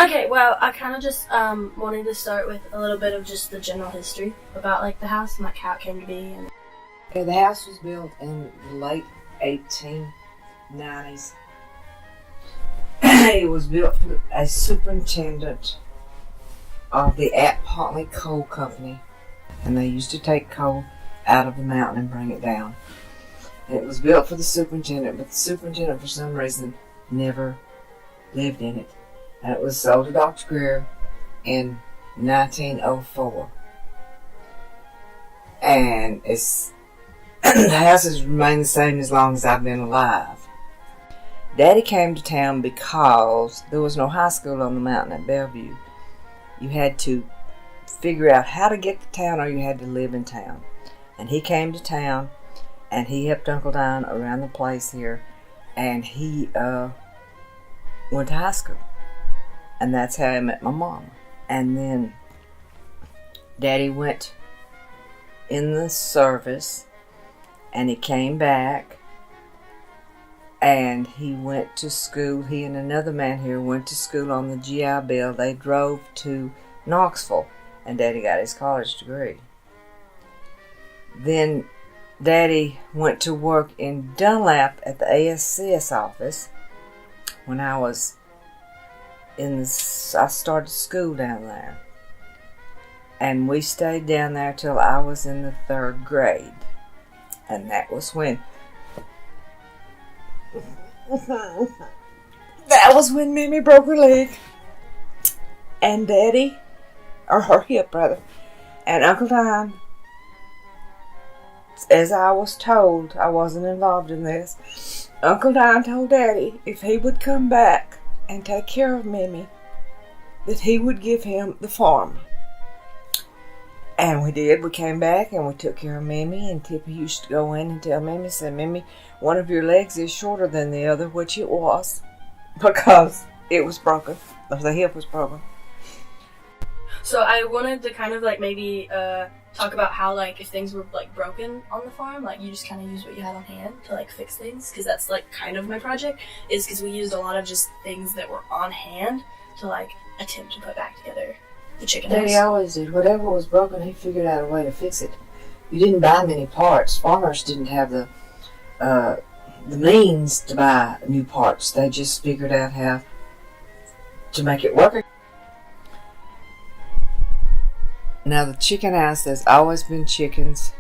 Okay, well, I kind of just wanted to start with a little bit of just the general history about like the house and like how it came to be. And Okay, the house was built in the late 1890s. It was built for a superintendent of the At-Potley Coal Company, and they used to take coal out of the mountain and bring it down. And it was built for the superintendent, but the superintendent, for some reason, never lived in it. And it was sold to Dr. Greer in 1904. And the house has remained the same as long as I've been alive. Daddy came to town because there was no high school on the mountain at Bellevue. You had to figure out how to get to town, or you had to live in town. And he came to town, and he helped Uncle Dione around the place here, and he went to high school. And that's how I met my mom. And then Daddy went in the service, and he came back, and he went to school. He and another man here went to school on the GI Bill. They drove to Knoxville, and Daddy got his college degree. Then Daddy went to work in Dunlap at the ASCS office when I started school down there. And we stayed down there till I was in the 3rd grade. And that was when Mimi broke her leg. And Daddy, or her hip rather, and Uncle Dione, as I was told, I wasn't involved in this, Uncle Dione told Daddy if he would come back and take care of Mimi, that he would give him the farm. And we did. We came back and we took care of Mimi, and Tippy used to go in and tell Mimi, say, Mimi, one of your legs is shorter than the other, which it was, because it was broken. The hip was broken. so I wanted to kind of like maybe talk about how like if things were like broken on the farm, like you just kind of use what you had on hand to like fix things, because that's like kind of my project, is because we used a lot of just things that were on hand to like attempt to put back together the chicken Daddy house. always did. Whatever was broken, he figured out a way to fix it. You didn't buy many parts. Farmers didn't have the means to buy new parts. They just figured out how to make it work. Now the chicken house, there's always been chickens.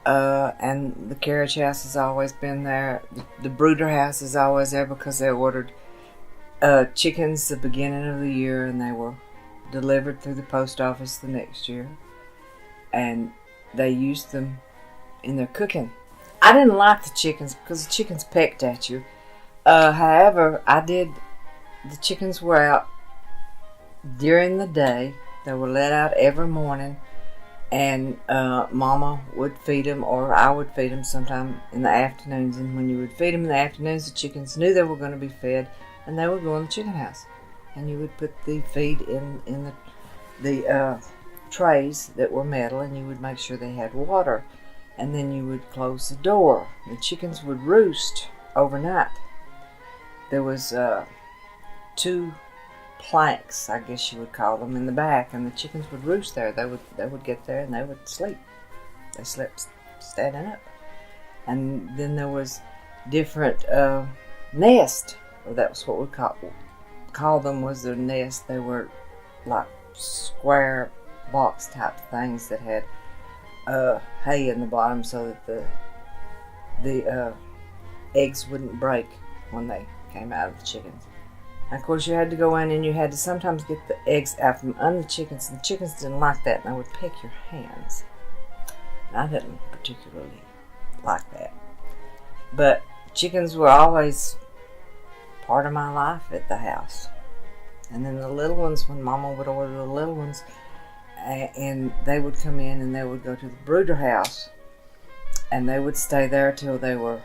And the carriage house has always been there. The brooder house is always there because they ordered chickens the beginning of the year, and they were delivered through the post office the next year, and they used them in their cooking. I didn't like the chickens because the chickens pecked at you. However, the chickens were out during the day. They were let out every morning, and Mama would feed them, or I would feed them sometime in the afternoons. And when you would feed them in the afternoons, the chickens knew they were going to be fed, and they would go in the chicken house. And you would put the feed in the trays that were metal, and you would make sure they had water. And then you would close the door. The chickens would roost overnight. There was 2 planks, I guess you would call them, in the back, and the chickens would roost there. They would get there and they would sleep. They slept standing up. And then there was different nests. Well, that was what we call them, was their nest. They were like square box type things that had hay in the bottom, so that the eggs wouldn't break when they came out of the chickens. And of course, you had to go in and you had to sometimes get the eggs out from under the chickens. And the chickens didn't like that, and they would peck your hands. And I didn't particularly like that. But chickens were always part of my life at the house. And then the little ones, when Mama would order the little ones, and they would come in and they would go to the brooder house, and they would stay there till they were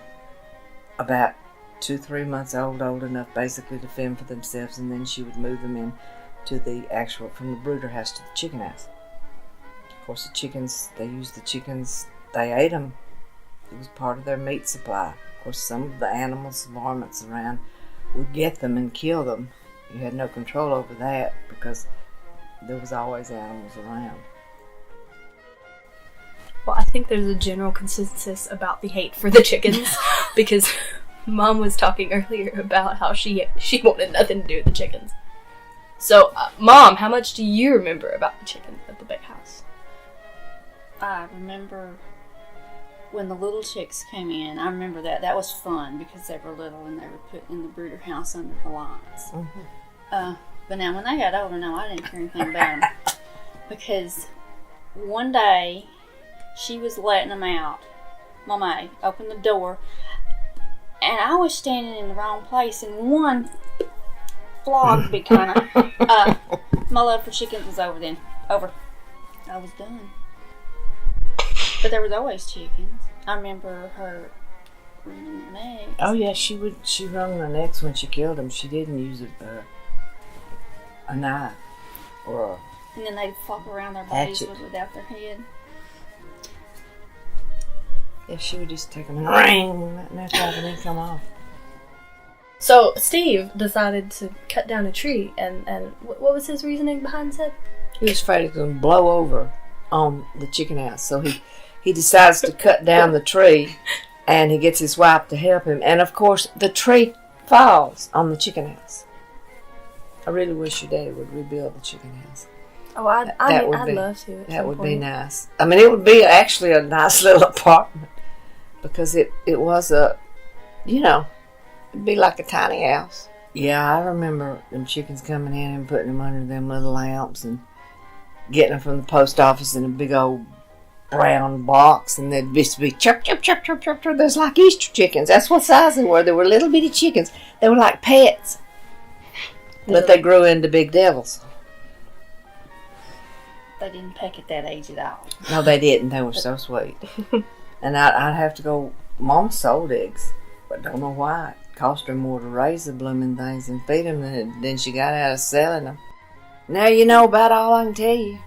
about 2-3 months old enough basically to fend for themselves, and then she would move them in to from the brooder house to the chicken house. Of course, the chickens, they used the chickens, they ate them. It was part of their meat supply. Of course, some of the animals, varmints around, would get them and kill them You had no control over that because there was always animals around. Well, I think there's a general consensus about the hate for the chickens because Mom was talking earlier about how she wanted nothing to do with the chickens. So, Mom, how much do you remember about the chickens at the big house? I remember when the little chicks came in. I remember that. That was fun because they were little and they were put in the brooder house under the lights. Mm-hmm. But now when they got older, no, I didn't care anything about them. Because one day she was letting them out. Mama opened the door and I was standing in the wrong place and one flogged me kind of. My love for chickens was over then. Over. I was done. But there was always chickens. I remember her wringing their necks. Oh yeah, she wrung their necks when she killed them. She didn't use a knife or And then they'd flop around their bodies hatchet. without their head. Yeah, she would just take them and ring, letting that top and then come off. So, Steve decided to cut down a tree, and what was his reasoning behind it? He was afraid it was going to blow over on the chicken house, so he decides to cut down the tree, and he gets his wife to help him, and of course the tree falls on the chicken house. I really wish your daddy would rebuild the chicken house. Oh, I'd love to. That would be nice. I mean, it would be actually a nice little apartment because it was it'd be like a tiny house. Yeah, I remember them chickens coming in and putting them under them little lamps and getting them from the post office in a big old brown box, and they'd just be chirp, chirp, chirp, chirp, chirp, chirp. There's like Easter chickens. That's what size they were. They were little bitty chickens. They were like pets. But they grew into big devils. They didn't peck at that age at all. No, they didn't. They were so sweet. And I'd have to go, Mom sold eggs, but don't know why. It cost her more to raise the blooming things and feed them than she got out of selling them. Now you know about all I can tell you.